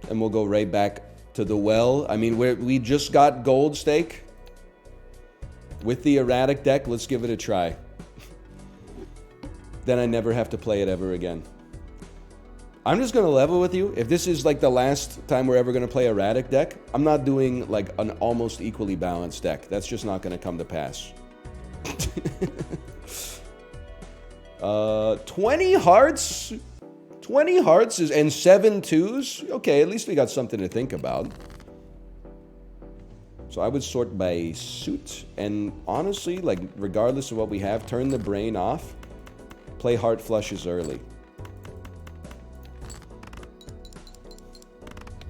and we'll go right back to the well. I mean, we just got gold stake with the erratic deck. Let's give it a try. Then I never have to play it ever again. I'm just going to level with you. If this is like the last time we're ever going to play erratic deck, I'm not doing like an almost equally balanced deck. That's just not going to come to pass. 20 hearts? 20 hearts is, and 7 twos? Okay, at least we got something to think about. So I would sort by suit. And honestly, like regardless of what we have, turn the brain off. Play heart flushes early.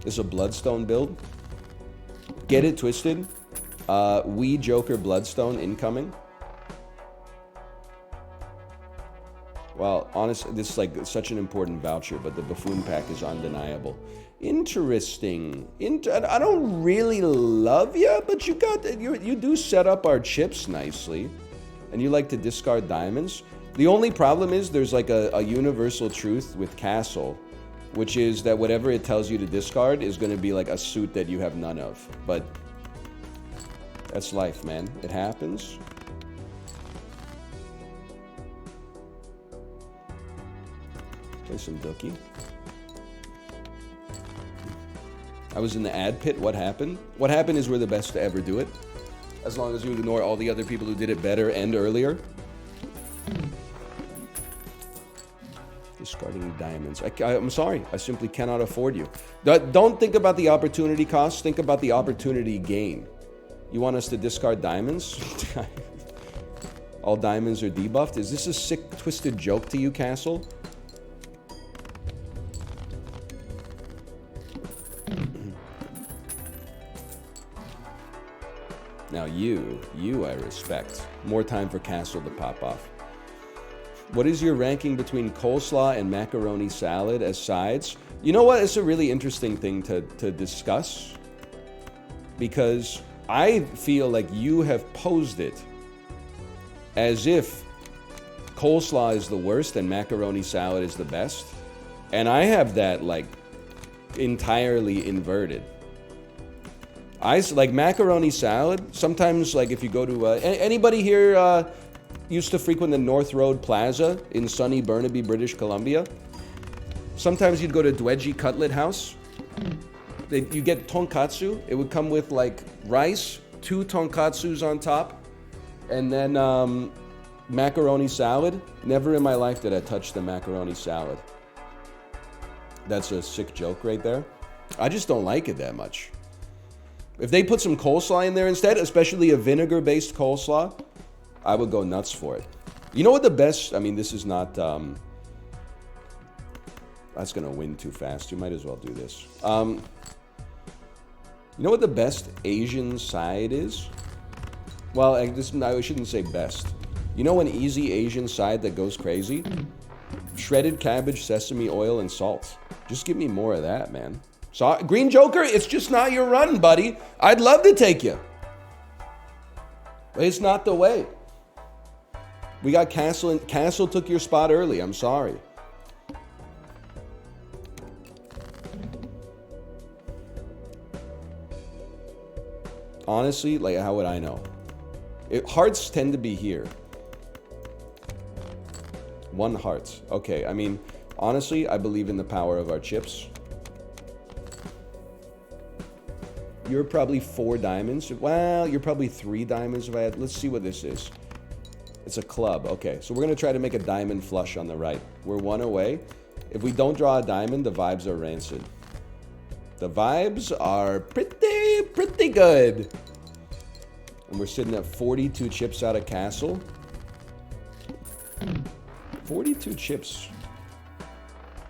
This is a Bloodstone build. Get it twisted. We Joker Bloodstone incoming. Well, honestly, this is like such an important voucher, but the Buffoon pack is undeniable. Interesting. I don't really love you, but you do set up our chips nicely. And you like to discard diamonds. The only problem is there's like a universal truth with Castle, which is that whatever it tells you to discard is going to be like a suit that you have none of. But that's life, man. It happens. Play some Dookie. I was in the ad pit. What happened? What happened is we're the best to ever do it. As long as you ignore all the other people who did it better and earlier. Discarding diamonds. I'm sorry. I simply cannot afford you. Don't think about the opportunity cost. Think about the opportunity gain. You want us to discard diamonds? All diamonds are debuffed? Is this a sick, twisted joke to you, Castle? Now you I respect. More time for Castle to pop off. What is your ranking between coleslaw and macaroni salad as sides? You know what? It's a really interesting thing to discuss. Because I feel like you have posed it as if coleslaw is the worst and macaroni salad is the best. And I have that like entirely inverted. I like macaroni salad. Sometimes, like if you go to anybody here used to frequent the North Road Plaza in sunny Burnaby, British Columbia. Sometimes you'd go to Dwedgie Cutlet House. You get tonkatsu. It would come with like rice, 2 tonkatsus on top, and then macaroni salad. Never in my life did I touch the macaroni salad. That's a sick joke right there. I just don't like it that much. If they put some coleslaw in there instead, especially a vinegar-based coleslaw, I would go nuts for it. You know what the best... I mean, this is not... that's going to win too fast. You might as well do this. You know what the best Asian side is? Well, I shouldn't say best. You know an easy Asian side that goes crazy? Shredded cabbage, sesame oil, and salt. Just give me more of that, man. So, Green Joker, it's just not your run, buddy. I'd love to take you. But it's not the way. We got Castle, and Castle took your spot early. I'm sorry. Honestly, like, how would I know? Hearts tend to be here. 1 heart. Okay, I mean, honestly, I believe in the power of our chips. You're probably 4 diamonds. Well, you're probably 3 diamonds if I had... Let's see what this is. It's a club. Okay, so we're going to try to make a diamond flush on the right. We're 1 away. If we don't draw a diamond, the vibes are rancid. The vibes are pretty good. And we're sitting at 42 chips out of Castle. 42 chips.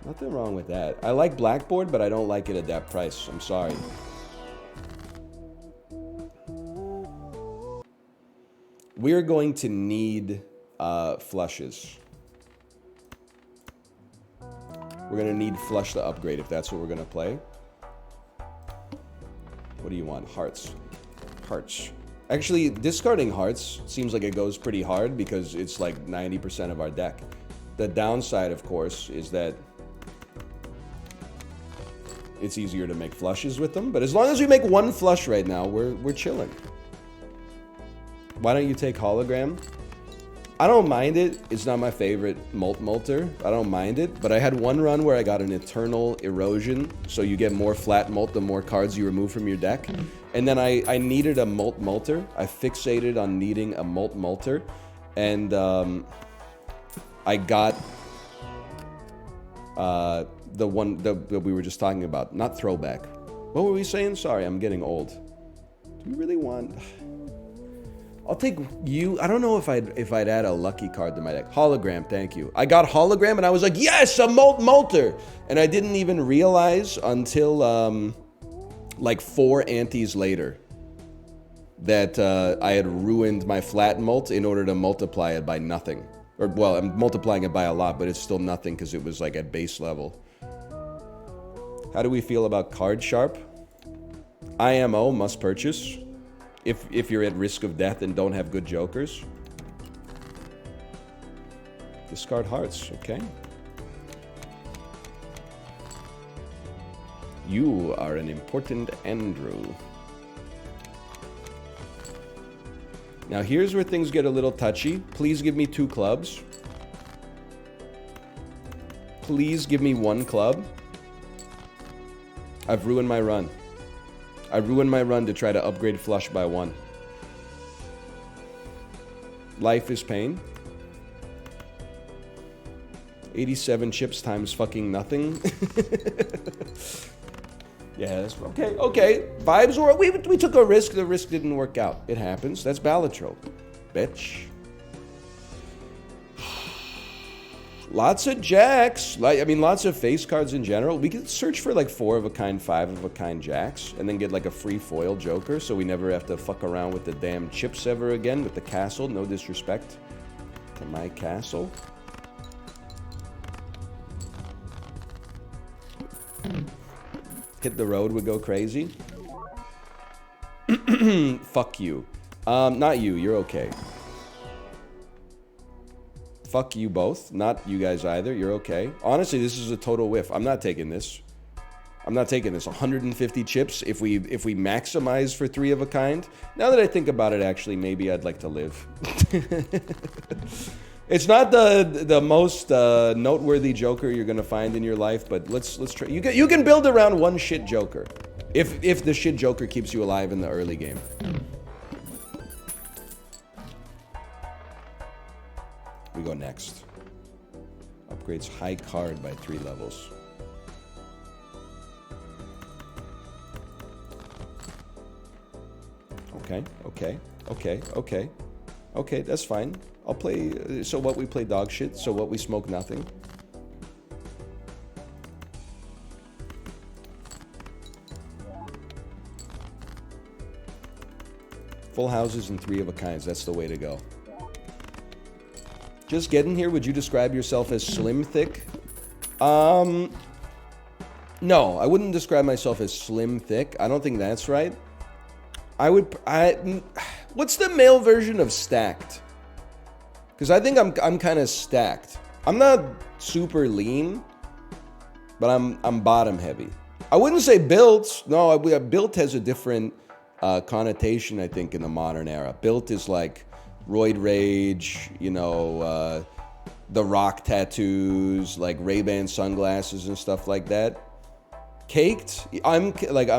Nothing wrong with that. I like Blackboard, but I don't like it at that price. I'm sorry. We're going to need flushes. We're going to need flush to upgrade if that's what we're going to play. What do you want? Hearts. Hearts. Actually, discarding hearts seems like it goes pretty hard because it's like 90% of our deck. The downside, of course, is that it's easier to make flushes with them. But as long as we make one flush right now, we're chilling. Why don't you take hologram? I don't mind it. It's not my favorite molter. I don't mind it. But I had one run where I got an eternal erosion. So you get more flat molt the more cards you remove from your deck. And then I needed a molter. I fixated on needing a molter. And I got the one that we were just talking about. Not throwback. What were we saying? Sorry, I'm getting old. Do we really want... I'll take you. I don't know if I'd add a lucky card to my deck. Hologram, thank you. I got hologram and I was like, yes, a molter. And I didn't even realize until like 4 antes later that I had ruined my flat molt in order to multiply it by nothing. Or, well, I'm multiplying it by a lot, but it's still nothing because it was like at base level. How do we feel about card sharp? IMO, must purchase. If you're at risk of death and don't have good jokers. Discard hearts, okay. You are an important Andrew. Now here's where things get a little touchy. Please give me 2 clubs. Please give me 1 club. I've ruined my run. I ruined my run to try to upgrade flush by 1. Life is pain. 87 chips times fucking nothing. Yes, okay. Vibes were... We took a risk. The risk didn't work out. It happens. That's Balatro. Bitch. Lots of jacks. I mean, lots of face cards in general. We could search for like 4 of a kind, 5 of a kind jacks, and then get like a free foil joker, so we never have to fuck around with the damn chips ever again with the castle. No disrespect to my castle. Hit the road would go crazy. Fuck you. Not you. You're okay. Fuck you both. Not you guys either. You're okay. Honestly, this is a total whiff. I'm not taking this. I'm not taking this. 150 chips if we maximize for 3 of a kind. Now that I think about it, actually, maybe I'd like to live. It's not the most noteworthy joker you're gonna find in your life, but let's try. You can build around 1 shit joker, if the shit joker keeps you alive in the early game. We go next. Upgrades high card by 3 levels. Okay, that's fine. I'll play, so what, we play dog shit, so what, we smoke nothing. Full houses and 3 of a kinds, that's the way to go. Just getting here, would you describe yourself as slim thick? No, I wouldn't describe myself as slim thick. I don't think that's right. What's the male version of stacked? Because I think I'm kind of stacked. I'm not super lean, but I'm bottom heavy. I wouldn't say built. No, built has a different connotation, I think, in the modern era. Built is like roid rage, you know, the rock tattoos, like Ray-Ban sunglasses and stuff like that. Caked, I'm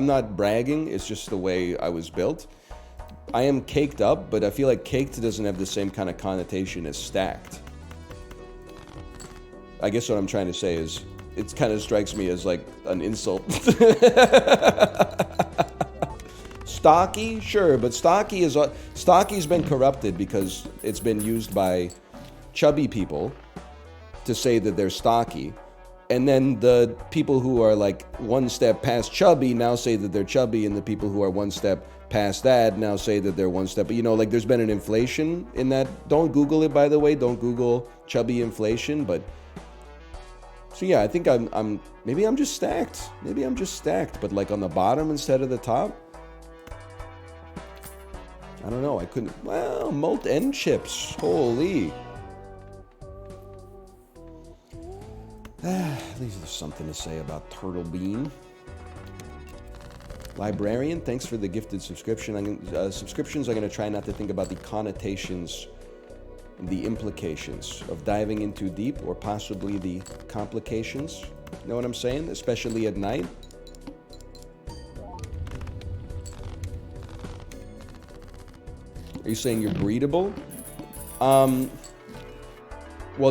not bragging, it's just the way I was built. I am caked up, but I feel like caked doesn't have the same kind of connotation as stacked. I guess what I'm trying to say is, it kind of strikes me as like an insult. Stocky, sure, but stocky's been corrupted because it's been used by chubby people to say that they're stocky. And then the people who are like 1 step past chubby now say that they're chubby, and the people who are 1 step past that now say that they're 1 step. But you know, like there's been an inflation in that. Don't Google it, by the way. Don't Google chubby inflation. But so yeah, I think maybe I'm just stacked. Maybe I'm just stacked, but like on the bottom instead of the top. I don't know. I couldn't. Well, malt and chips. Holy. At least there's something to say about turtle bean. Librarian, thanks for the gifted subscription. Subscriptions, I'm going to try not to think about the connotations and the implications of diving in too deep, or possibly the complications. You know what I'm saying? Especially at night. Are you saying you're breedable? Well,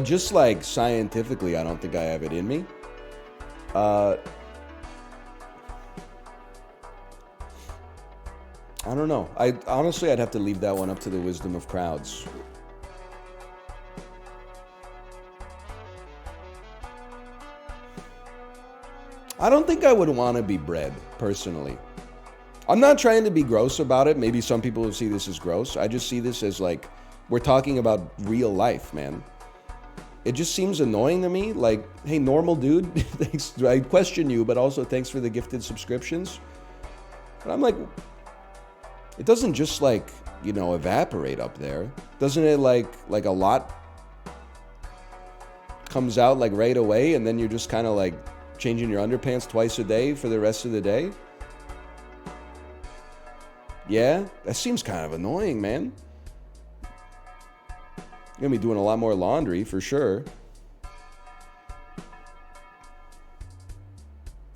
just like scientifically, I don't think I have it in me. I don't know. Honestly, I'd have to leave that one up to the wisdom of crowds. I don't think I would want to be bred, personally. I'm not trying to be gross about it. Maybe some people will see this as gross. I just see this as like, we're talking about real life, man. It just seems annoying to me. Like, hey, normal dude, thanks. I question you, but also thanks for the gifted subscriptions. And I'm like, it doesn't just like, you know, evaporate up there. Doesn't it like a lot comes out like right away, and then you're just kind of like changing your underpants twice a day for the rest of the day? Yeah, that seems kind of annoying, man. You're gonna be doing a lot more laundry for sure.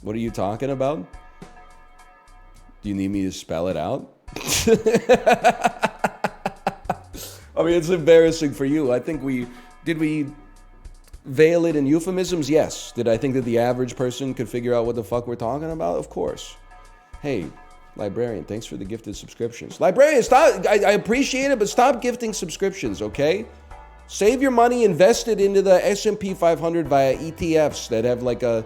What are you talking about? Do you need me to spell it out? I mean, it's embarrassing for you. I think did we veil it in euphemisms? Yes. Did I think that the average person could figure out what the fuck we're talking about? Of course. Hey, Librarian, thanks for the gifted subscriptions. Librarian, stop. I appreciate it, but stop gifting subscriptions, okay? Save your money, invest it into the S&P 500 via ETFs that have like a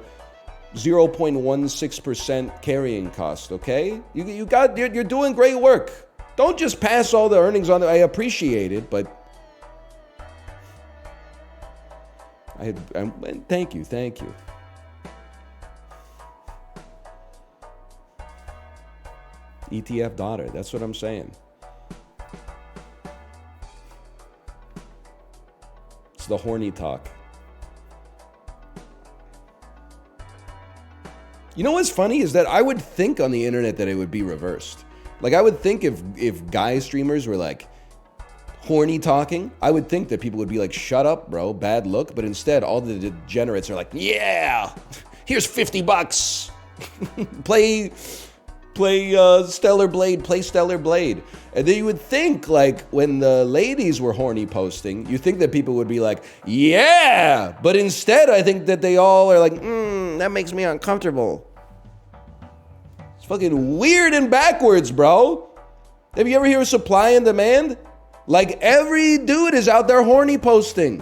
0.16% carrying cost, okay? You're doing great work. Don't just pass all the earnings on. I appreciate it, but thank you. ETF daughter, that's what I'm saying. It's the horny talk. You know what's funny is that I would think on the internet that it would be reversed. Like, I would think if guy streamers were like horny talking, I would think that people would be like, shut up, bro, bad look. But instead, all the degenerates are like, yeah, here's $50. Play Stellar Blade, play Stellar Blade. And then you would think, like, when the ladies were horny posting, you think that people would be like, yeah! But instead, I think that they all are like, that makes me uncomfortable. It's fucking weird and backwards, bro. Have you ever heard of supply and demand? Like, every dude is out there horny posting.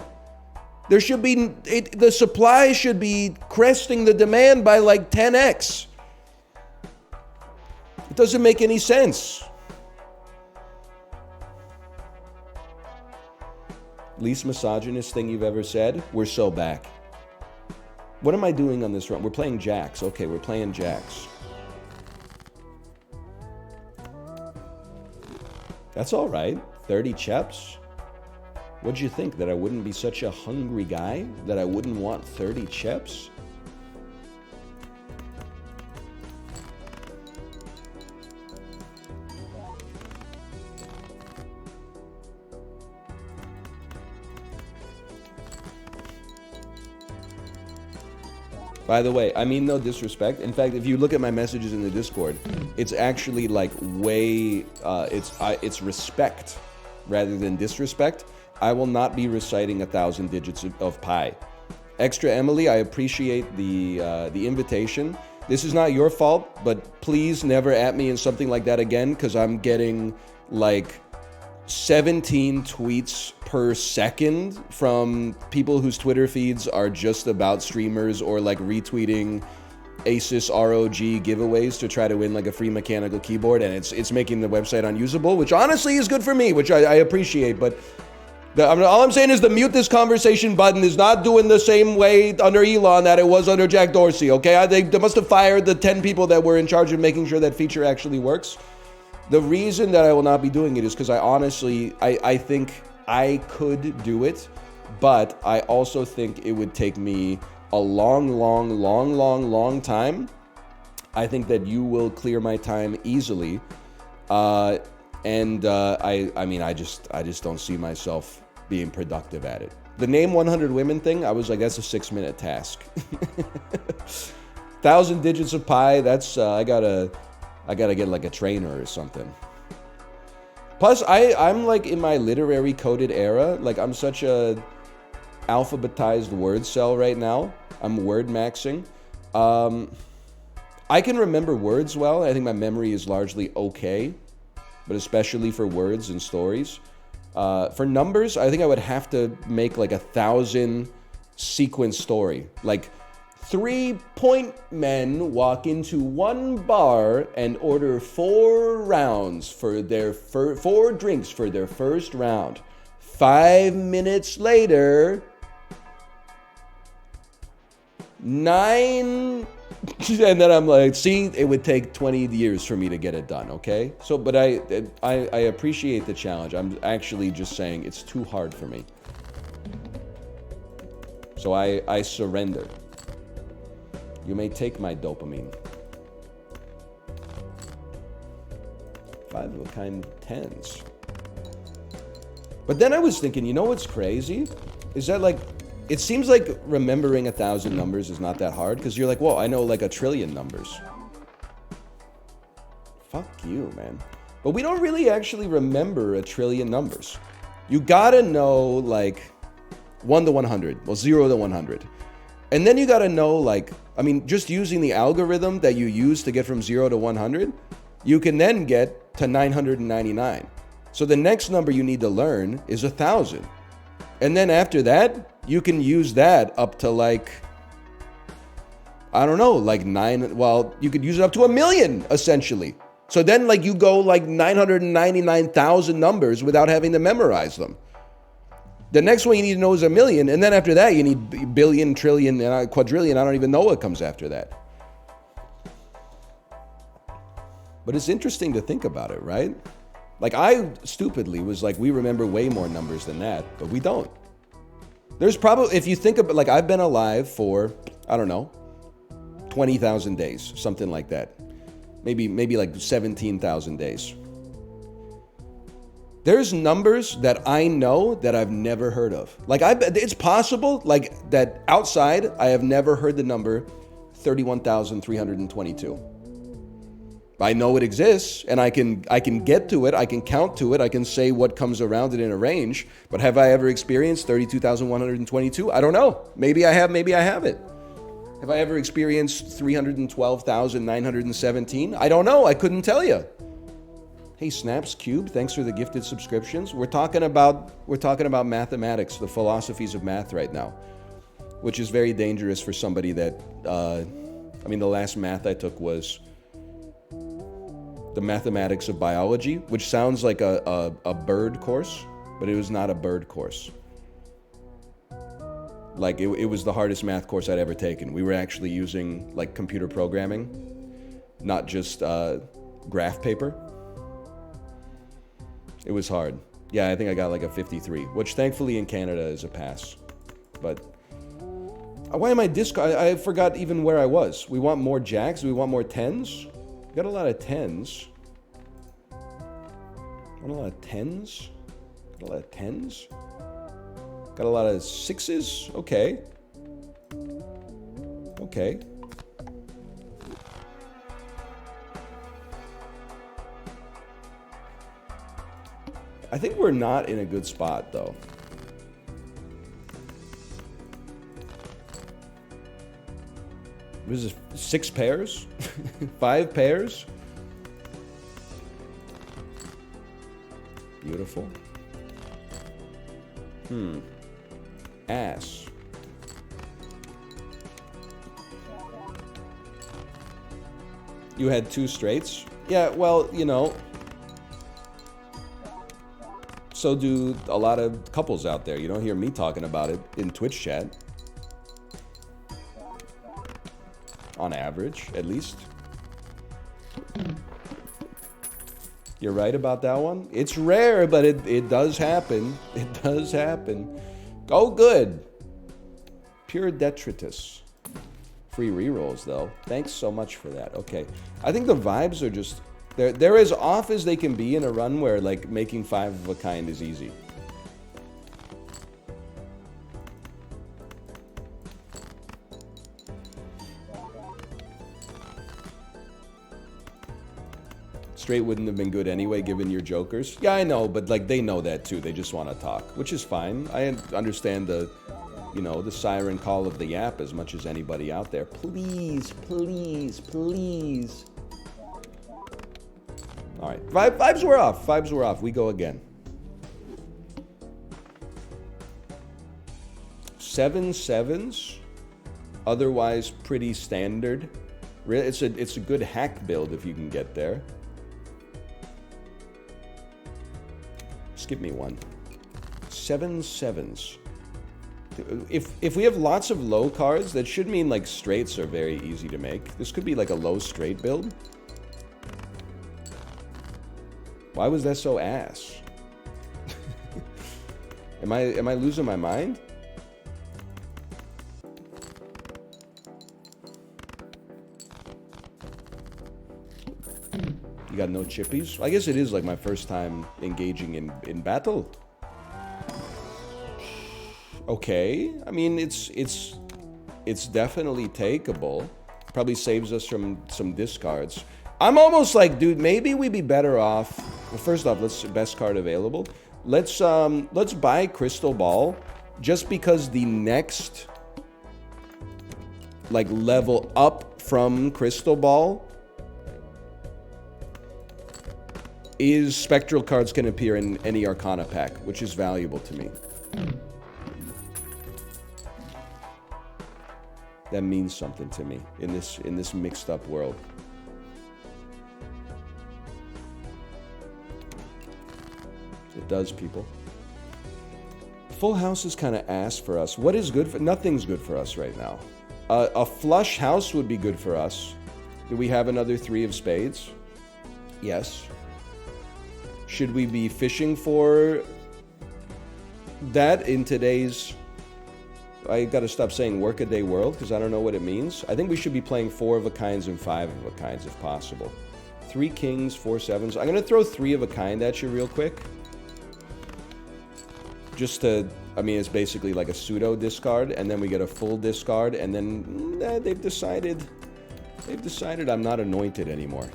There should be, the supply should be cresting the demand by like 10x. It doesn't make any sense. Least misogynist thing you've ever said? We're so back. What am I doing on this run? We're playing jacks. Okay, we're playing jacks. That's all right. 30 cheps. What'd you think? That I wouldn't be such a hungry guy? That I wouldn't want 30 cheps? By the way, I mean no disrespect. In fact, if you look at my messages in the Discord, it's actually like way, it's respect rather than disrespect. I will not be reciting 1,000 digits of pi. Extra Emily, I appreciate the invitation. This is not your fault, but please never at me in something like that again, because I'm getting like 17 tweets per second from people whose Twitter feeds are just about streamers or like retweeting Asus ROG giveaways to try to win like a free mechanical keyboard, and it's making the website unusable, which honestly is good for me, which I appreciate, but all I'm saying is the mute this conversation button is not doing the same way under Elon that it was under Jack Dorsey, okay? They must have fired the 10 people that were in charge of making sure that feature actually works. The reason that I will not be doing it is because I honestly, I think I could do it, but I also think it would take me a long time. I think that you will clear my time easily. I mean, I just don't see myself being productive at it. The name 100 women thing, I was like, that's a 6-minute task. 1,000 digits of pi, that's, I gotta get like a trainer or something. Plus, I'm like in my literary coded era. Like, I'm such a alphabetized word cell right now. I'm word maxing. I can remember words well. I think my memory is largely okay, but especially for words and stories. For numbers, I think I would have to make like 1,000 sequence story. Like, 3-point men walk into one bar and order 4 rounds for their 4 drinks for their first round. 5 minutes later, 9, and then I'm like, see, it would take 20 years for me to get it done, okay? So, but I appreciate the challenge. I'm actually just saying it's too hard for me. So I surrender. You may take my dopamine. 5 of a kind 10s. But then I was thinking, you know what's crazy? Is that like, it seems like remembering 1,000 numbers is not that hard, because you're like, whoa, I know like 1 trillion numbers. Fuck you, man. But we don't really actually remember 1 trillion numbers. You gotta know like 1 to 100, well 0 to 100. And then you gotta know like, I mean, just using the algorithm that you use to get from 0 to 100, you can then get to 999. So the next number you need to learn is 1,000. And then after that, you can use that up to like, I don't know, like you could use it up to 1,000,000, essentially. So then like you go like 999,000 numbers without having to memorize them. The next one you need to know is 1,000,000, and then after that you need billion, trillion, and quadrillion. I don't even know what comes after that. But it's interesting to think about it, right? Like, I stupidly was like, we remember way more numbers than that, but we don't. There's probably, if you think about, like, I've been alive for, I don't know, 20,000 days, something like that. Maybe like 17,000 days. There's numbers that I know that I've never heard of. Like, it's possible, like, that outside, I have never heard the number 31,322. I know it exists, and I can get to it, I can count to it, I can say what comes around it in a range, but have I ever experienced 32,122? I don't know. Maybe I have, maybe I haven't. Have I ever experienced 312,917? I don't know, I couldn't tell you. Hey, Snaps Cube, thanks for the gifted subscriptions. We're talking about mathematics, the philosophies of math right now, which is very dangerous for somebody that, the last math I took was the mathematics of biology, which sounds like a bird course, but it was not a bird course. Like, it was the hardest math course I'd ever taken. We were actually using, like, computer programming, not just graph paper. It was hard. Yeah, I think I got like a 53, which thankfully in Canada is a pass. But why am I I forgot even where I was. We want more jacks. Do we want more 10s? We got a lot of 10s. Got a lot of 10s? Got a lot of 10s? Got a lot of 6s? Okay. Okay. I think we're not in a good spot, though. This is 6 pairs? 5 pairs? Beautiful. Ass. You had 2 straights? Yeah, well, you know, so do a lot of couples out there. You don't hear me talking about it in Twitch chat. On average, at least. You're right about that one. It's rare, but it does happen. It does happen. Oh, good. Pure detritus. Free rerolls, though. Thanks so much for that. Okay. I think the vibes are just... They're as off as they can be in a run where, like, making 5 of a kind is easy. Straight wouldn't have been good anyway, given your jokers. Yeah, I know, but, like, they know that, too. They just want to talk, which is fine. I understand the... You know, the siren call of the yap as much as anybody out there. Please, please, please. All right, vibes were off. Vibes were off. We go again. 7 sevens. Otherwise, pretty standard. It's a good hack build if you can get there. Skip me one. 7 sevens. If we have lots of low cards, that should mean like straights are very easy to make. This could be like a low straight build. Why was that so ass? Am I losing my mind? You got no chippies? I guess it is like my first time engaging in battle. Okay, I mean, it's definitely takeable. Probably saves us from some discards. I'm almost like, dude, maybe we'd be better off. Well, first off, best card available. Let's buy Crystal Ball, just because the next like level up from Crystal Ball is spectral cards can appear in any Arcana pack, which is valuable to me. That means something to me in this mixed up world. It does, people. Full house is kind of ass for us. What is good for... Nothing's good for us right now. A flush house would be good for us. Do we have another 3 of spades? Yes. Should we be fishing for that in today's... I gotta stop saying workaday world because I don't know what it means. I think we should be playing 4 of a kinds and 5 of a kinds if possible. 3 kings, 4 sevens. I'm gonna throw 3 of a kind at you real quick. Just to, I mean, it's basically like a pseudo discard, and then we get a full discard, and then they've decided I'm not anointed anymore.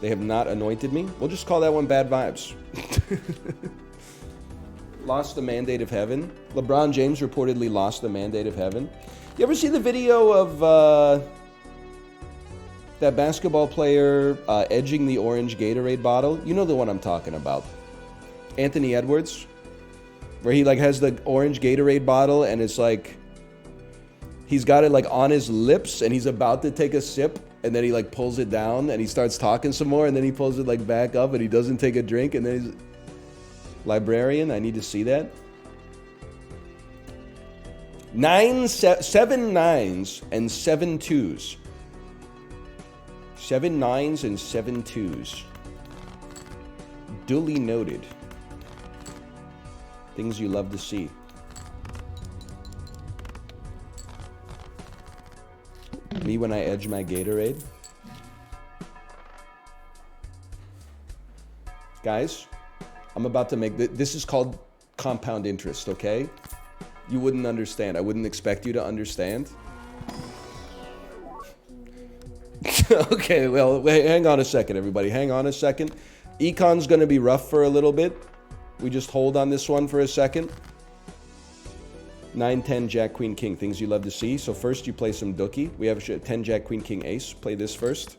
They have not anointed me. We'll just call that one bad vibes. Lost the mandate of heaven. LeBron James reportedly lost the mandate of heaven. You ever see the video of that basketball player edging the orange Gatorade bottle? You know the one I'm talking about. Anthony Edwards. Where he like has the orange Gatorade bottle and it's like he's got it like on his lips and he's about to take a sip. And then he like pulls it down and he starts talking some more and then he pulls it like back up and he doesn't take a drink and then he's... Librarian, I need to see that. 7 nines and 7 twos. 7 nines and 7 twos. Duly noted. Things you love to see. Me when I edge my Gatorade. Guys, I'm about to make... This is called compound interest, okay? You wouldn't understand. I wouldn't expect you to understand. Okay, well, wait, hang on a second, everybody. Hang on a second. Econ's going to be rough for a little bit. We just hold on this one for a second. 9, 10, Jack, Queen, King. Things you love to see. So first you play some Dookie. We have 10, Jack, Queen, King, Ace. Play this first.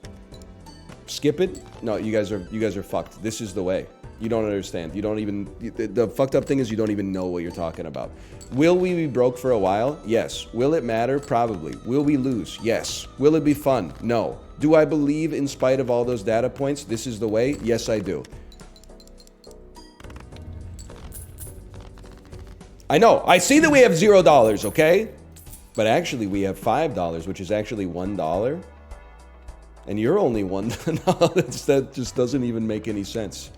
Skip it. No, you guys are fucked. This is the way. You don't understand. You don't even... The fucked up thing is you don't even know what you're talking about. Will we be broke for a while? Yes. Will it matter? Probably. Will we lose? Yes. Will it be fun? No. Do I believe in spite of all those data points, this is the way? Yes, I do. I know. I see that we have $0, okay? But actually we have $5, which is actually $1. And you're only $1. That just doesn't even make any sense.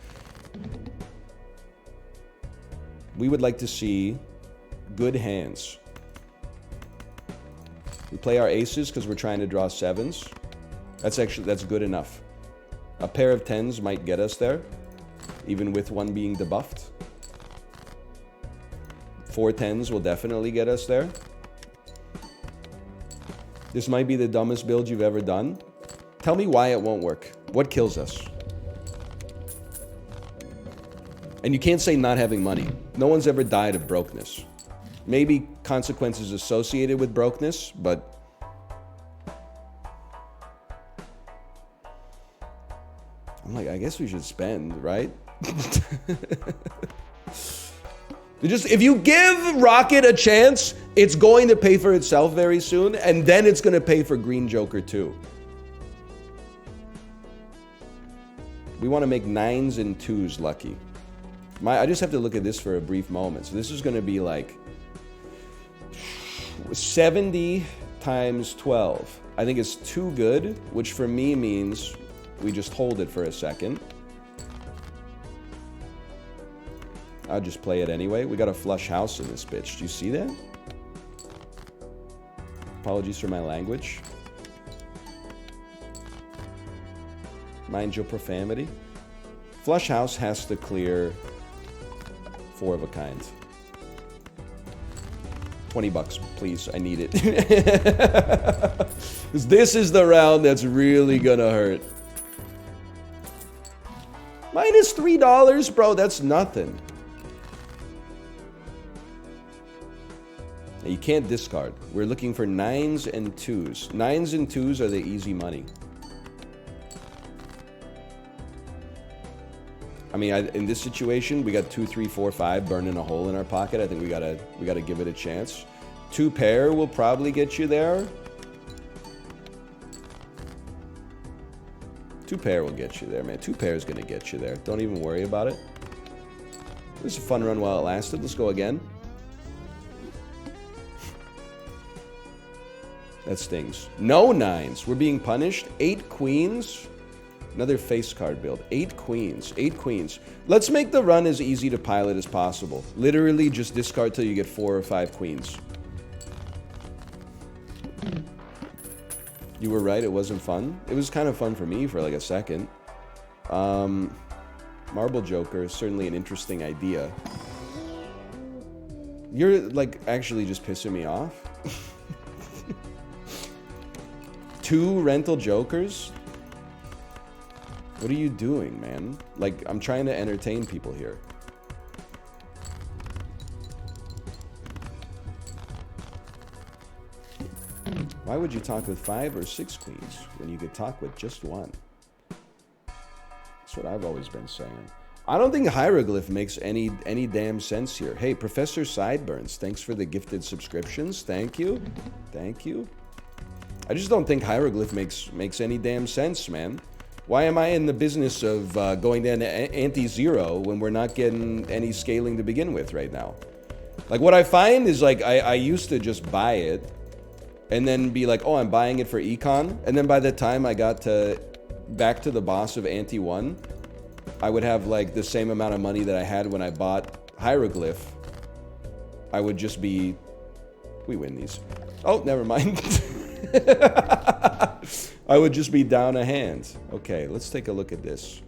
We would like to see good hands. We play our aces because we're trying to draw sevens. That's good enough. A pair of tens might get us there, even with one being debuffed. 4 tens will definitely get us there. This might be the dumbest build you've ever done. Tell me why it won't work. What kills us? And you can't say not having money. No one's ever died of brokenness. Maybe consequences associated with brokenness, but... I'm like, I guess we should spend, right? If you give Rocket a chance, it's going to pay for itself very soon, and then it's going to pay for Green Joker too. We want to make 9s and 2s lucky. I just have to look at this for a brief moment. So this is going to be like 70 times 12. I think it's too good, which for me means we just hold it for a second. I'll just play it anyway. We got a flush house in this bitch. Do you see that? Apologies for my language. Mind your profanity. Flush house has to clear 4 of a kind. 20 bucks, please. I need it. This is the round that's really gonna hurt. Minus $3, bro. That's nothing. You can't discard. We're looking for 9s and 2s. 9s and 2s are the easy money. I mean, in this situation, we got 2, 3, 4, 5 burning a hole in our pocket. I think we gotta give it a chance. 2 pair will probably get you there. 2 pair will get you there, man. 2 pair is gonna get you there. Don't even worry about it. This is a fun run while it lasted. Let's go again. That stings. No 9s. We're being punished. 8 queens. Another face card build. 8 queens. 8 queens. Let's make the run as easy to pilot as possible. Literally just discard till you get 4 or 5 queens. You were right, it wasn't fun. It was kind of fun for me for like a second. Marble Joker is certainly an interesting idea. You're like actually just pissing me off. 2 rental jokers? What are you doing, man? Like, I'm trying to entertain people here. Why would you talk with 5 or 6 queens when you could talk with just 1? That's what I've always been saying. I don't think hieroglyph makes any damn sense here. Hey, Professor Sideburns, thanks for the gifted subscriptions. Thank you. Thank you. I just don't think hieroglyph makes any damn sense, man. Why am I in the business of going down to anti-zero when we're not getting any scaling to begin with right now? Like, what I find is, like, I used to just buy it and then be like, oh, I'm buying it for econ. And then by the time I got back to the boss of anti-1, I would have, like, the same amount of money that I had when I bought hieroglyph. I would just be... We win these. Oh, never mind. I would just be down a hand. Okay, let's take a look at this.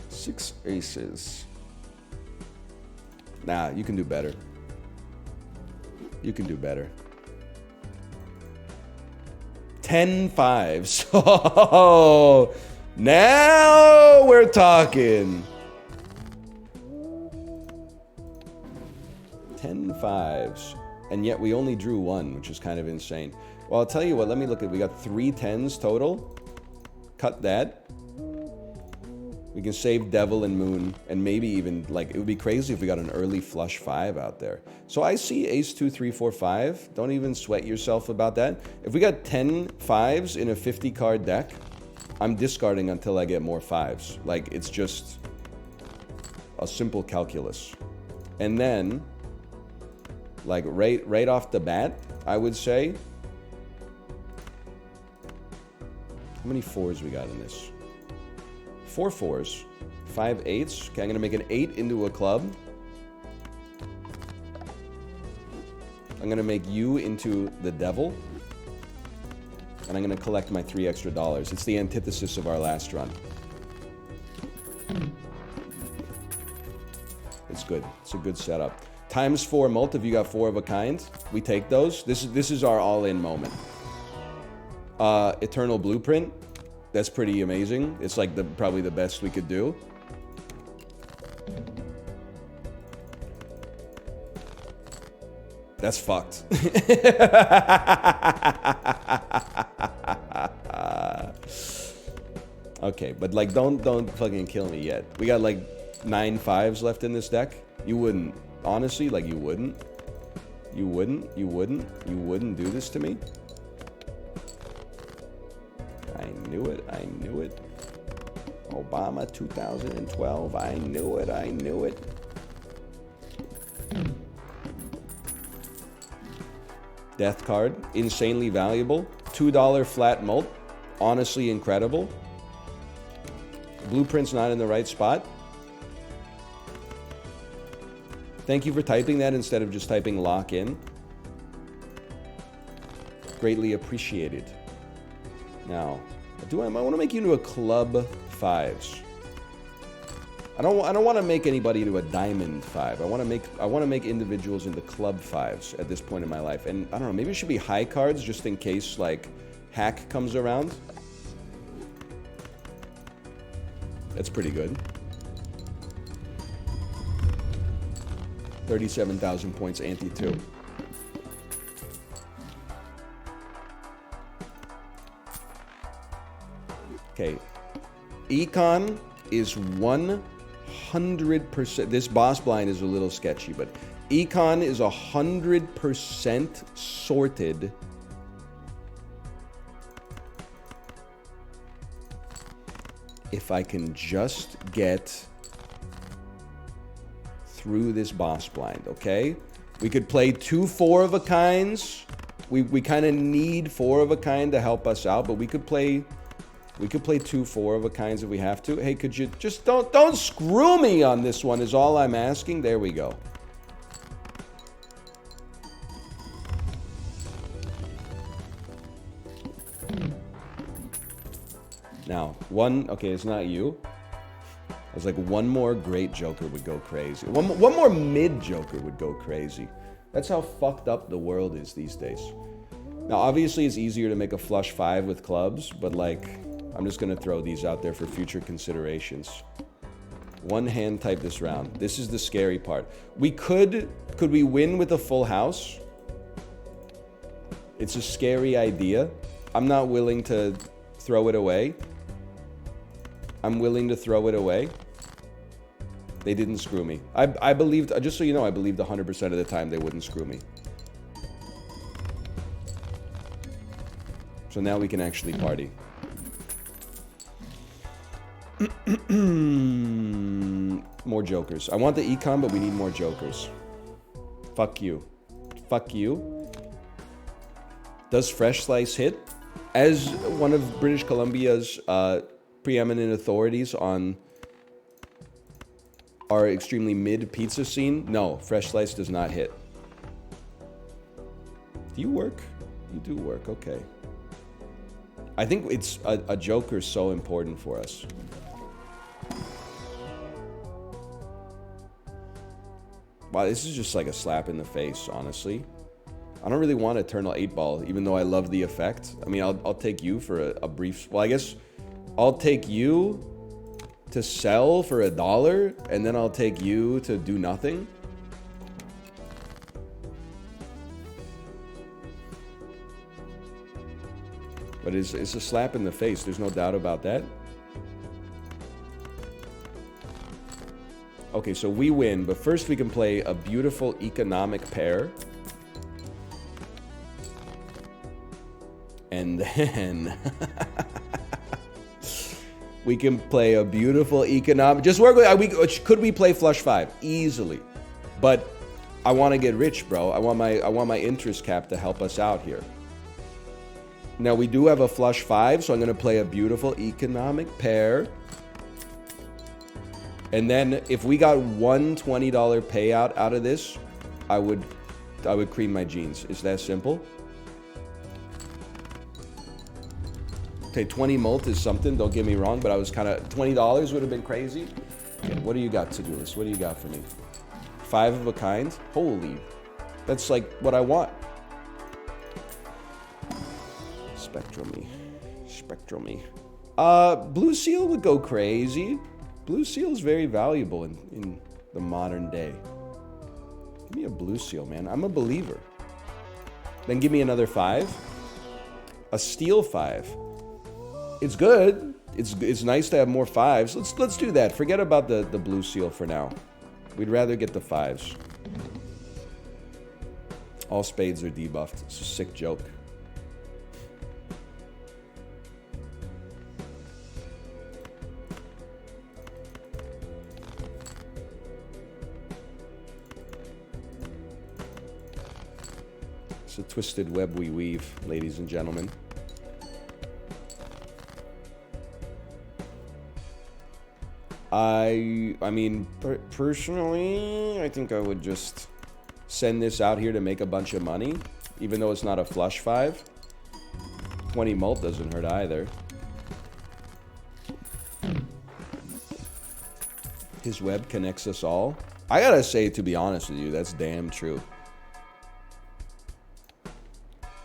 6 aces. Nah, you can do better. You can do better. 10 fives. Oh, now we're talking. 10 fives. And yet we only drew 1, which is kind of insane. Well, I'll tell you what, let me look at, we got 3 10s total. Cut that. We can save Devil and Moon, and maybe even, like, it would be crazy if we got an early flush 5 out there. So I see ace 2, 3, 4, 5. Don't even sweat yourself about that. If we got 10 5s in a 50 card deck, I'm discarding until I get more 5s. Like, it's just a simple calculus. And then, like, right off the bat, I would say, how many 4s we got in this? 4 4s. 5 eights. Okay, I'm gonna make an 8 into a club. I'm gonna make you into the devil. And I'm gonna collect my $3 extra. It's the antithesis of our last run. It's good. It's a good setup. Times 4 mult if you got 4 of a kind. We take those. This is our all-in moment. Eternal Blueprint. That's pretty amazing. It's like probably the best we could do. That's fucked. Okay, but like don't fucking kill me yet. We got like 9 5s left in this deck. You wouldn't, honestly, like you wouldn't do this to me. I knew it. Obama 2012, I knew it. Death card, insanely valuable. $2 flat mult, honestly incredible. Blueprint's not in the right spot. Thank you for typing that instead of just typing lock in. Greatly appreciated. Now, I want to make you into a club 5s. I don't want to make anybody into a diamond 5. I want to make individuals into club 5s at this point in my life. And I don't know, maybe it should be high cards just in case like hack comes around. That's pretty good. 37,000 points ante 2. Okay. Econ is 100%. This boss blind is a little sketchy, but Econ is 100% sorted. If I can just get through this boss blind, okay? We could play 2 4 of a kinds. We kind of need 4 of a kind to help us out, but we could play 2 4 of a kinds if we have to. Hey, could you just don't screw me on this one is all I'm asking. There we go. Now, okay, it's not you. I was like, one more great Joker would go crazy. One more mid Joker would go crazy. That's how fucked up the world is these days. Now, obviously, it's easier to make a flush 5 with clubs, but like, I'm just gonna throw these out there for future considerations. One hand type this round. This is the scary part. Could we win with a full house? It's a scary idea. I'm not willing to throw it away. I'm willing to throw it away. They didn't screw me. I believed, just so you know, I believed 100% of the time they wouldn't screw me. So now we can actually party. More jokers. I want the econ, but we need more jokers. Fuck you. Fuck you. Does Fresh Slice hit? As one of British Columbia's preeminent authorities on our extremely mid pizza scene, no, Fresh Slice does not hit. Do you work? You do work, okay. I think it's a joker so important for us. Wow, this is just like a slap in the face, honestly. I don't really want Eternal 8-Ball, even though I love the effect. I mean, I'll take you for a brief... Well, I guess I'll take you to sell for $1, and then I'll take you to do nothing. But it's a slap in the face. There's no doubt about that. Okay, so we win, but first we can play a beautiful economic pair. And then we can play a beautiful economic. Just work with. Could we play flush 5 easily? But I want to get rich, bro. I want my interest cap to help us out here. Now we do have a flush 5, so I'm going to play a beautiful economic pair. And then if we got one $20 payout out of this, I would cream my jeans. It's that simple. Okay, 20 mult is something, don't get me wrong, but I was kind of, $20 would have been crazy. Okay, what do you got, to-do list? What do you got for me? 5 of a kind? Holy, that's like what I want. Spectral-me. Blue seal would go crazy. Blue seal is very valuable in the modern day. Give me a blue seal, man. I'm a believer. Then give me another 5. A steel 5. It's good. It's nice to have more 5s. Let's do that. Forget about the blue seal for now. We'd rather get the 5s. All spades are debuffed. It's a sick joke. It's a twisted web we weave, ladies and gentlemen. I mean, personally, I think I would just send this out here to make a bunch of money, even though it's not a flush 5. 20 mult doesn't hurt either. His web connects us all. I gotta say, to be honest with you, that's damn true.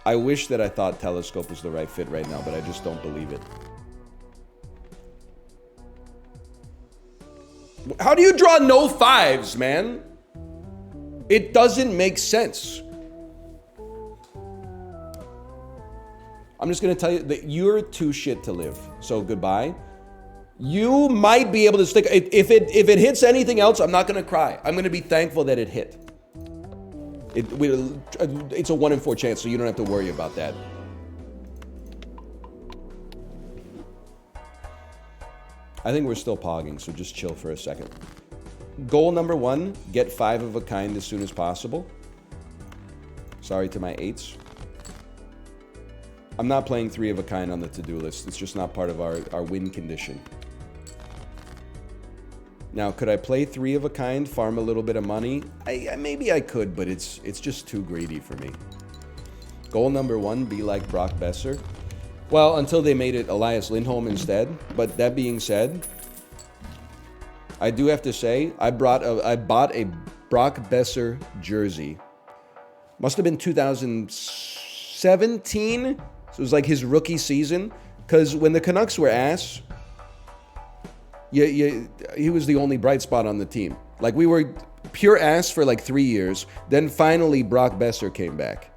I wish that I thought telescope was the right fit right now, but I just don't believe it. How do you draw no 5s, man? It doesn't make sense. I'm just gonna tell you that you're too shit to live. So goodbye. You might be able to stick. If it hits anything else, I'm not gonna cry. I'm gonna be thankful that it hit. It's a 1 in 4 chance, so you don't have to worry about that. I think we're still pogging, so just chill for a second. Goal number 1, get 5 of a kind as soon as possible. Sorry to my 8s. I'm not playing 3 of a kind on the to-do list. It's just not part of our win condition. Now, could I play 3 of a kind, farm a little bit of money? Maybe I could, but it's just too greedy for me. Goal number 1, be like Brock Besser. Well, until they made it Elias Lindholm instead. But that being said, I do have to say, I bought a Brock Besser jersey. Must have been 2017. So it was like his rookie season. Because when the Canucks were ass, he was the only bright spot on the team. Like, we were pure ass for like 3 years. Then finally Brock Besser came back.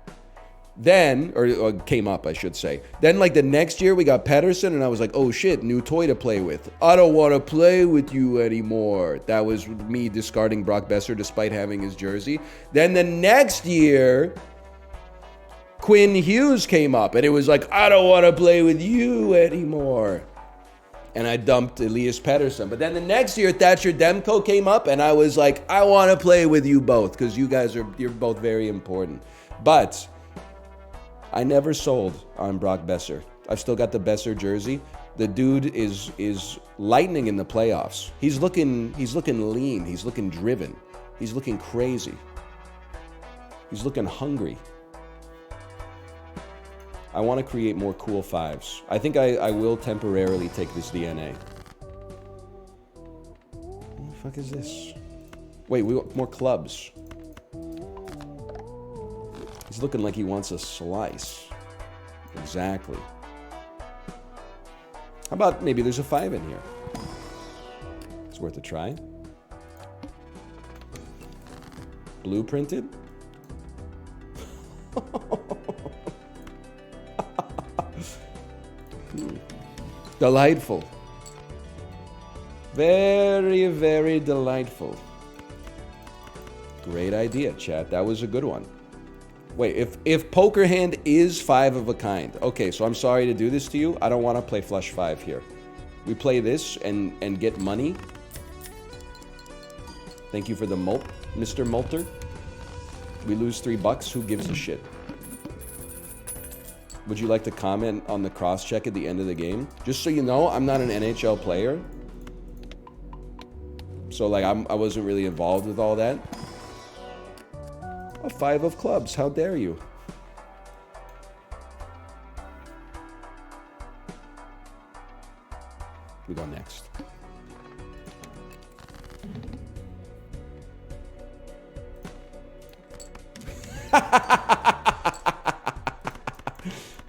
Then, or came up, I should say. Then, like, the next year, we got Pettersson, and I was like, oh, shit, new toy to play with. I don't want to play with you anymore. That was me discarding Brock Besser despite having his jersey. Then the next year, Quinn Hughes came up, and it was like, I don't want to play with you anymore. And I dumped Elias Pettersson. But then the next year, Thatcher Demko came up, and I was like, I want to play with you both, because you're both very important. But I never sold on Brock Besser. I've still got the Besser jersey. The dude is lightning in the playoffs. He's looking lean. He's looking driven. He's looking crazy. He's looking hungry. I want to create more cool 5s. I think I will temporarily take this DNA. What the fuck is this? Wait, we want more clubs. He's looking like he wants a slice. Exactly. How about maybe there's a 5 in here? It's worth a try. Blueprinted? Delightful. Very, very delightful. Great idea, chat. That was a good one. Wait, if poker hand is 5 of a kind. Okay, so I'm sorry to do this to you. I don't want to play flush 5 here. We play this and get money. Thank you for the mult, Mr. Multer. We lose $3. Who gives a shit? Would you like to comment on the cross-check at the end of the game? Just so you know, I'm not an NHL player. So, like, I wasn't really involved with all that. A 5 of clubs. How dare you? We go next.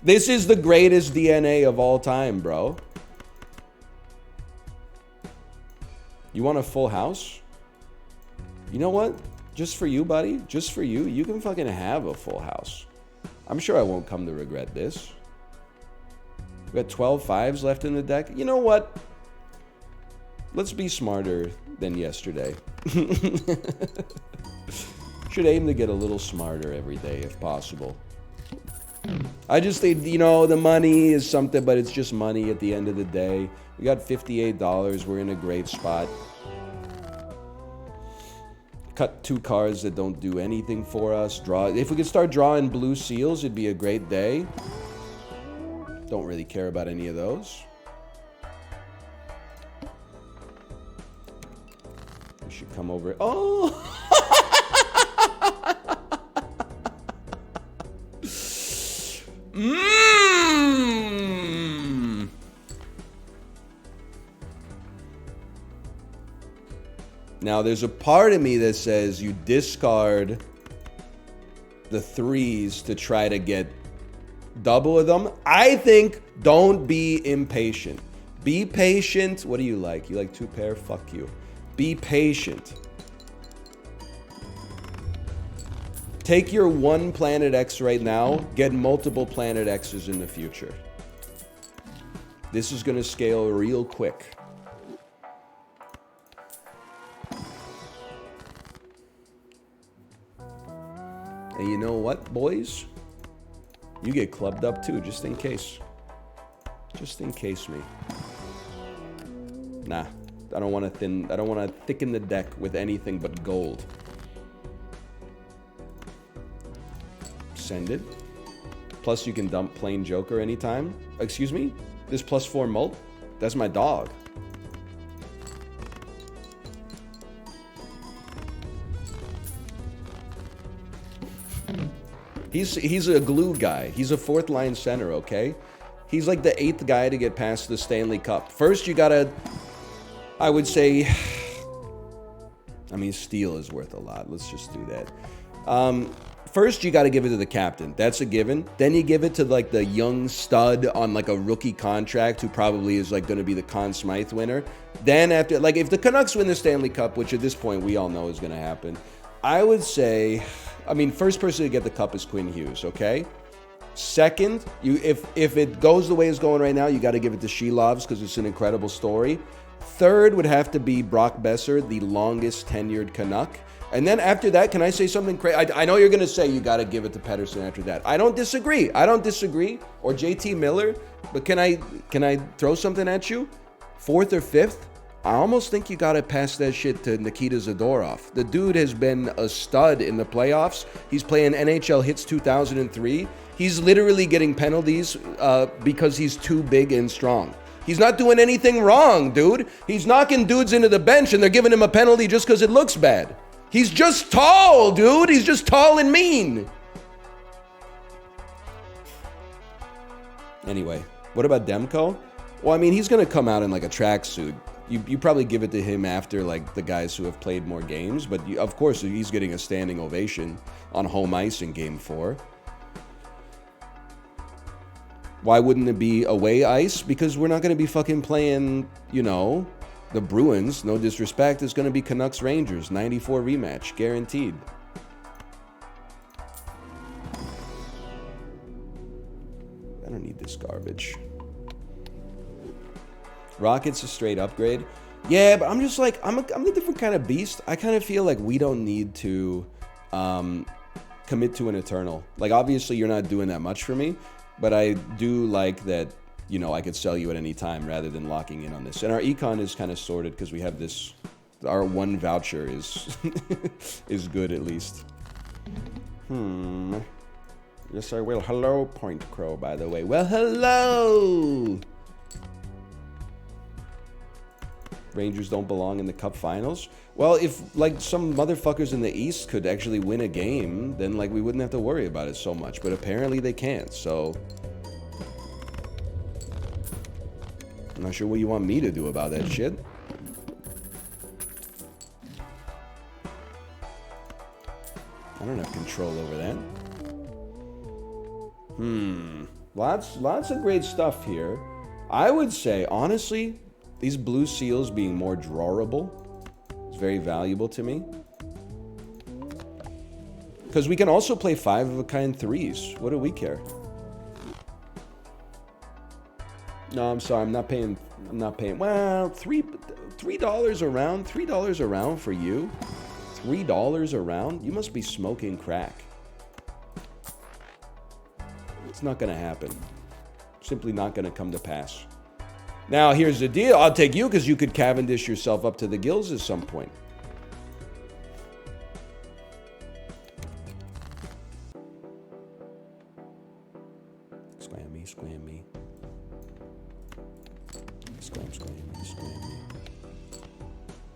This is the greatest DNA of all time, bro. You want a full house? You know what? Just for you, buddy. Just for you. You can fucking have a full house. I'm sure I won't come to regret this. We got 12 5s left in the deck. You know what? Let's be smarter than yesterday. Should aim to get a little smarter every day if possible. I just think, you know, the money is something, but it's just money at the end of the day. We got $58. We're in a great spot. Cut 2 cards that don't do anything for us. Draw. If we could start drawing blue seals, it'd be a great day. Don't really care about any of those. We should come over. Oh! Mmm. Now, there's a part of me that says you discard the 3s to try to get double of them. I think don't be impatient. Be patient. What do you like? You like 2 pair? Fuck you. Be patient. Take your 1 Planet X right now, get multiple Planet X's in the future. This is going to scale real quick. And you know what, boys? You get clubbed up too, just in case. Just in case, me. Nah, I don't want to thicken the deck with anything but gold. Send it. Plus you can dump plain Joker anytime. Excuse me? This +4 mult? That's my dog. He's a glue guy. He's a 4th line center, okay? He's like the 8th guy to get past the Stanley Cup. First you gotta, I would say, I mean, steel is worth a lot. Let's just do that. First, you got to give it to the captain. That's a given. Then you give it to, like, the young stud on, like, a rookie contract who probably is, like, going to be the Conn Smythe winner. Then after, like, if the Canucks win the Stanley Cup, which at this point we all know is going to happen, I would say, I mean, first person to get the cup is Quinn Hughes, okay? Second, if it goes the way it's going right now, you got to give it to Shelovs because it's an incredible story. Third would have to be Brock Besser, the longest tenured Canuck. And then after that, can I say something crazy? I know you're going to say you got to give it to Pettersson after that. I don't disagree. Or JT Miller. But can I throw something at you? 4th or 5th? I almost think you got to pass that shit to Nikita Zadorov. The dude has been a stud in the playoffs. He's playing NHL Hits 2003. He's literally getting penalties because he's too big and strong. He's not doing anything wrong, dude. He's knocking dudes into the bench and they're giving him a penalty just because it looks bad. He's just tall, dude. He's just tall and mean. Anyway, what about Demko? Well, I mean, he's going to come out in like a tracksuit. You probably give it to him after like the guys who have played more games, but of course he's getting a standing ovation on home ice in Game 4. Why wouldn't it be away ice? Because we're not going to be fucking playing, you know, the Bruins. No disrespect. It's going to be Canucks Rangers 94 rematch guaranteed. I don't need this garbage. Rockets a straight upgrade. Yeah, but I'm just like, I'm a different kind of beast. I kind of feel like we don't need to commit to an Eternal. Like, obviously, you're not doing that much for me, but I do like that, you know, I could sell you at any time rather than locking in on this. And our econ is kind of sorted because we have this, our 1 voucher is is good at least. Yes, I will. Hello, Point Crow, by the way. Well, hello! Rangers don't belong in the Cup Finals. Well, if like some motherfuckers in the East could actually win a game, then like we wouldn't have to worry about it so much. But apparently they can't, so I'm not sure what you want me to do about that shit. I don't have control over that. Lots of great stuff here. I would say, honestly, these blue seals being more drawable is very valuable to me. Because we can also play 5-of-a-kind threes. What do we care? No, I'm sorry. I'm not paying. Well, $3 around. $3 around for you. $3 around? You must be smoking crack. It's not going to happen. Simply not going to come to pass. Now, here's the deal. I'll take you because you could Cavendish yourself up to the gills at some point. Scram me, scram me. Scram me.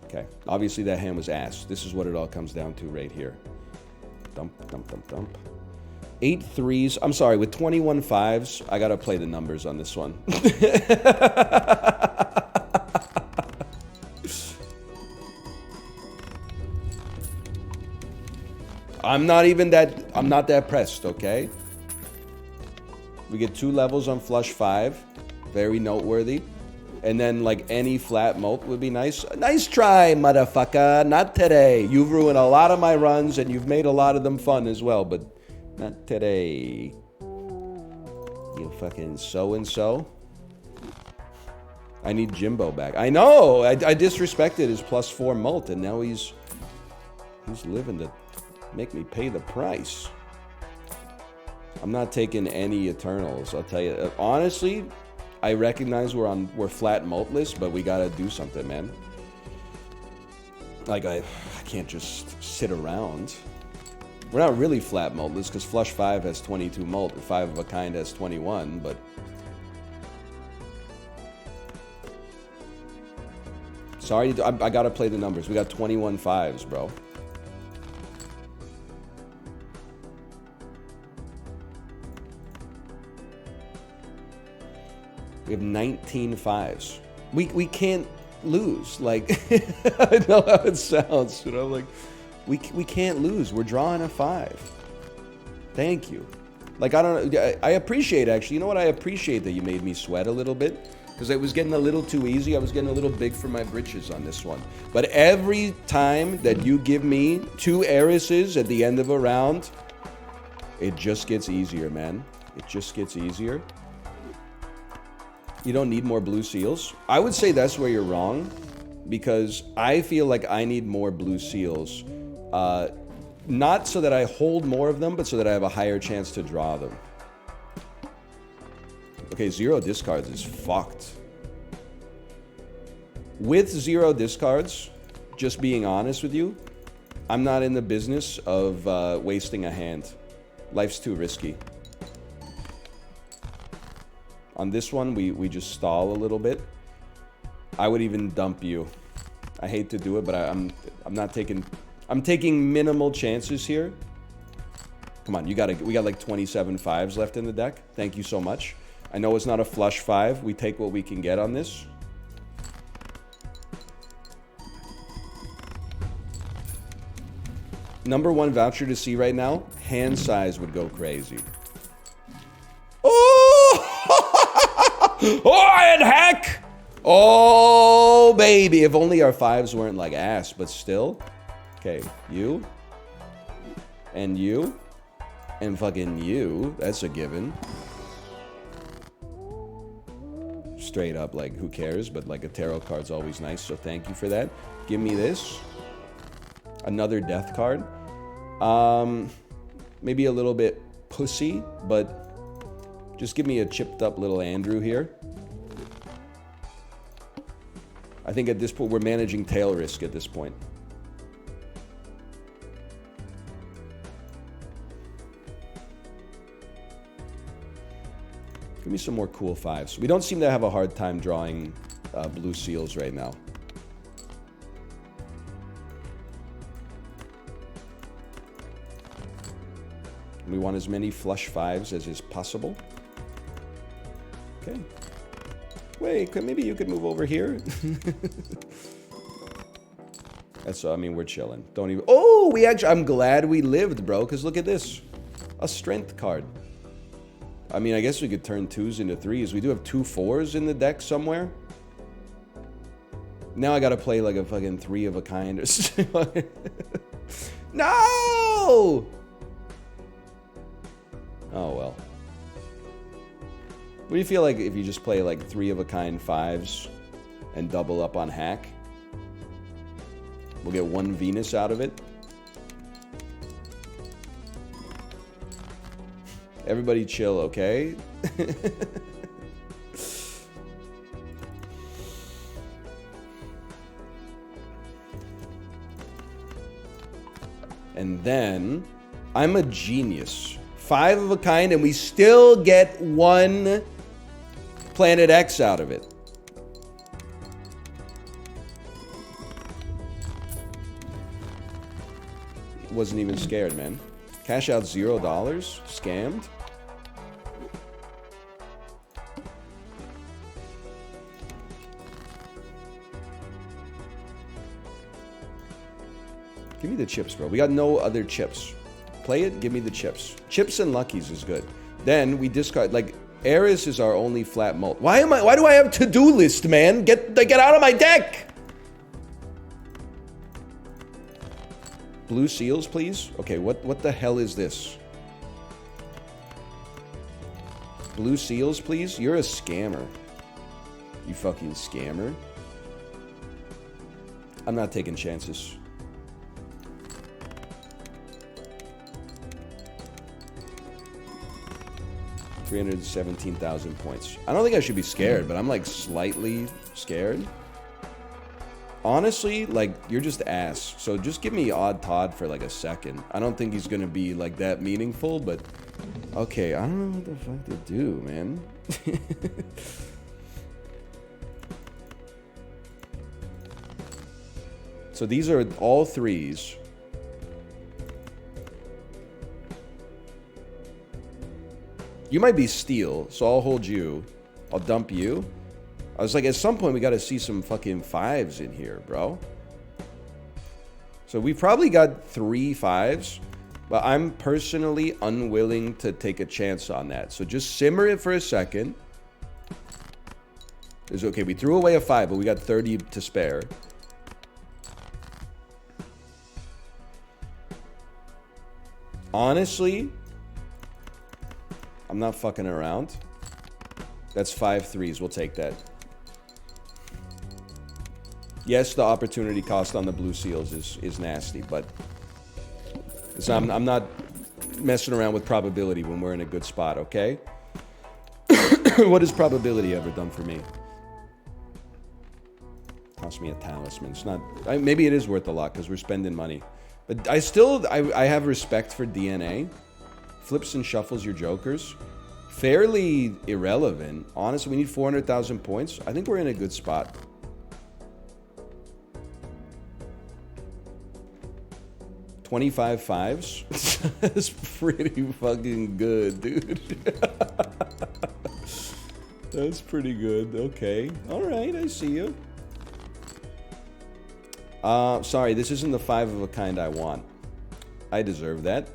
Okay, obviously that hand was ass. This is what it all comes down to right here. Dump. 8 threes. I'm sorry, with 21 fives, I gotta play the numbers on this one. I'm not that pressed, okay? We get 2 levels on flush 5. Very noteworthy. And then, like, any flat mult would be nice. Nice try, motherfucker. Not today. You've ruined a lot of my runs, and you've made a lot of them fun as well, but not today. You fucking so-and-so. I need Jimbo back. I know! I disrespected his +4 mult, and now he's living to make me pay the price. I'm not taking any Eternals, I'll tell you. Honestly, I recognize we're flat multless, but we gotta do something, man. Like, I can't just sit around. We're not really flat multless, because Flush 5 has 22 mult, and 5-of-a-kind has 21, but... Sorry, I gotta play the numbers. We got 21 fives, bro. We have 19 fives. We can't lose. Like, I know how it sounds, you know, like, we can't lose. We're drawing a 5. Thank you. Like, I appreciate, actually, you know what? I appreciate that you made me sweat a little bit, because it was getting a little too easy. I was getting a little big for my britches on this one. But every time that you give me 2 heiresses at the end of a round, it just gets easier, man. It just gets easier. You don't need more blue seals. I would say that's where you're wrong, because I feel like I need more blue seals. Not so that I hold more of them, but so that I have a higher chance to draw them. Okay, 0 discards is fucked. With 0 discards, just being honest with you, I'm not in the business of wasting a hand. Life's too risky. On this one, we just stall a little bit. I would even dump you. I hate to do it, but I'm not taking... I'm taking minimal chances here. Come on, we got like 27 fives left in the deck. Thank you so much. I know it's not a flush 5. We take what we can get on this. Number 1 voucher to see right now, hand size would go crazy. Oh, and heck! Oh, baby. If only our 5s weren't like ass, but still. Okay, you. And you. And fucking you. That's a given. Straight up, like, who cares? But, like, a tarot card's always nice, so thank you for that. Give me this. Another death card. Maybe a little bit pussy, but... just give me a chipped up little Andrew here. I think at this point, we're managing tail risk at this point. Give me some more cool 5s. We don't seem to have a hard time drawing blue seals right now. We want as many flush 5s as is possible. Okay. Wait, maybe you could move over here? That's, I mean, we're chilling. Don't even... Oh, we actually... I'm glad we lived, bro, because look at this. A strength card. I mean, I guess we could turn 2s into 3s. We do have 2 4s in the deck somewhere. Now I gotta play like a fucking 3 of a kind or something. No! Oh, well. What do you feel like if you just play like 3 of a kind 5s and double up on hack? We'll get 1 Venus out of it. Everybody chill, okay? And then, I'm a genius. 5 of a kind, and we still get 1 Planet X out of it. Wasn't even scared, man. Cash out $0? Scammed? Give me the chips, bro. We got no other chips. Play it, give me the chips. Chips and Luckies is good. Then we discard, like, Eris is our only flat mult. Why do I have to-do list, man? Get out of my deck! Blue seals, please? Okay, what the hell is this? Blue seals, please? You're a scammer. You fucking scammer. I'm not taking chances. $317,000 points. I don't think I should be scared, but I'm like slightly scared. Honestly, like, you're just ass. So just give me Odd Todd for like a second. I don't think he's gonna be like that meaningful, but okay, I don't know what the fuck to do, man. So these are all 3s. You might be steel, so I'll hold you. I'll dump you. I was like, at some point, we got to see some fucking 5s in here, bro. So we probably got 3 5s, but I'm personally unwilling to take a chance on that. So just simmer it for a second. It's okay, we threw away a 5, but we got 30 to spare. Honestly, I'm not fucking around. That's 5 3s. We'll take that. Yes, the opportunity cost on the blue seals is nasty, but I'm not messing around with probability when we're in a good spot, okay? What has probability ever done for me? Cost me a talisman. It's not... maybe it is worth a lot because we're spending money. But I have respect for DNA. Flips and shuffles your jokers. Fairly irrelevant. Honestly, we need 400,000 points. I think we're in a good spot. $25 5s? That's pretty fucking good, dude. That's pretty good. Okay. Alright, I see you. Sorry, this isn't the 5 of a kind I want. I deserve that.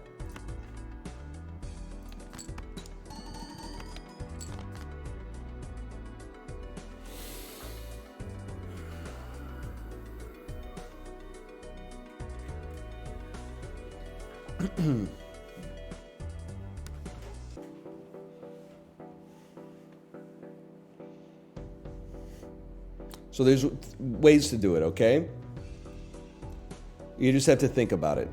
So there's ways to do it, okay? You just have to think about it.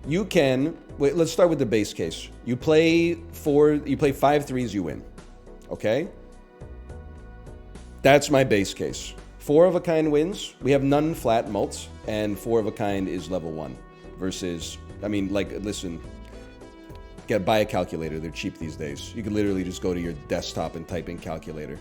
You can... Wait, let's start with the base case. You play 5 3s, you win. Okay? That's my base case. 4 of a kind wins. We have none flat mults, and 4 of a kind is level 1. Versus... I mean, like, listen... buy a calculator. They're cheap these days. You can literally just go to your desktop and type in calculator.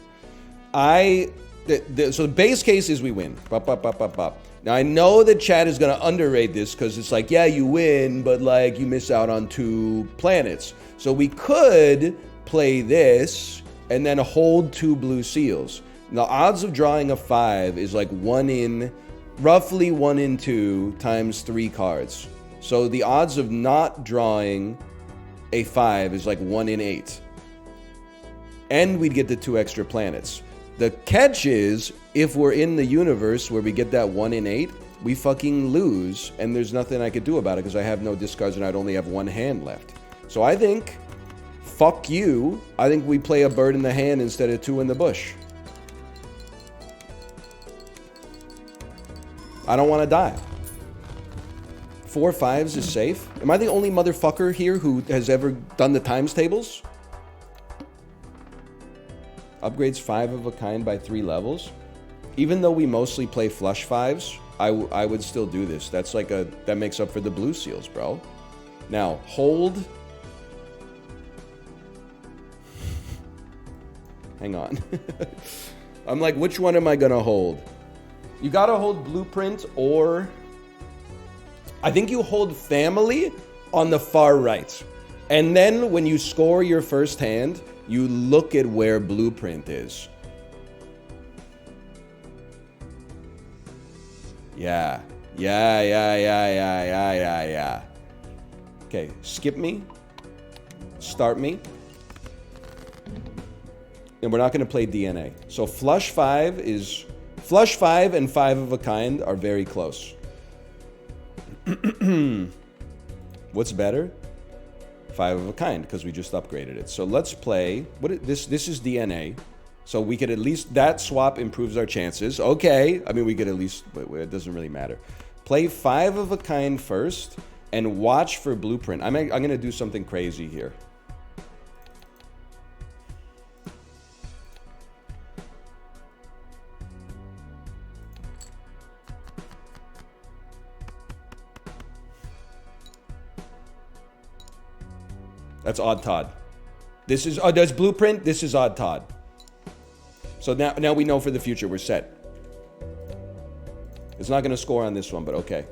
I So the base case is we win. Bop, bop, bop, bop, bop. Now I know that chat is gonna underrate this because it's like, yeah, you win, but like you miss out on 2 planets. So we could play this and then hold 2 blue seals. The odds of drawing a 5 is like roughly 1 in 2 times 3 cards. So the odds of not drawing a 5 is like 1 in 8. And we'd get the 2 extra planets. The catch is, if we're in the universe where we get that 1 in 8, we fucking lose, and there's nothing I could do about it because I have no discards and I'd only have 1 hand left. So I think, fuck you, I think we play a bird in the hand instead of 2 in the bush. I don't want to die. 4 5s is safe. Am I the only motherfucker here who has ever done the times tables? Upgrades 5 of a kind by 3 levels. Even though we mostly play flush 5s, I would still do this. That's like that makes up for the blue seals, bro. Now, hold. Hang on. I'm like, which one am I gonna hold? You gotta hold blueprint, or I think you hold family on the far right. And then when you score your first hand, you look at where blueprint is. Yeah. Okay, skip me. Start me. And we're not going to play DNA. So flush 5 and 5 of a kind are very close. What's better? 5 of a kind, because we just upgraded it. So let's play. This is DNA. So we could at least, that swap improves our chances. Okay. I mean, we could at least, but it doesn't really matter. Play 5 of a kind first and watch for blueprint. I'm going to do something crazy here. That's Odd Todd. This is, that's blueprint. This is Odd Todd. So now we know for the future. We're set. It's not going to score on this one, but okay.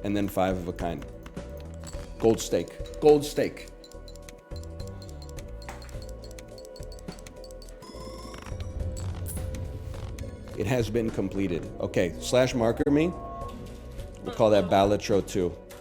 And then 5 of a kind. Gold stake. Gold stake. It has been completed. Okay, slash marker me. We'll call that Balatro 2.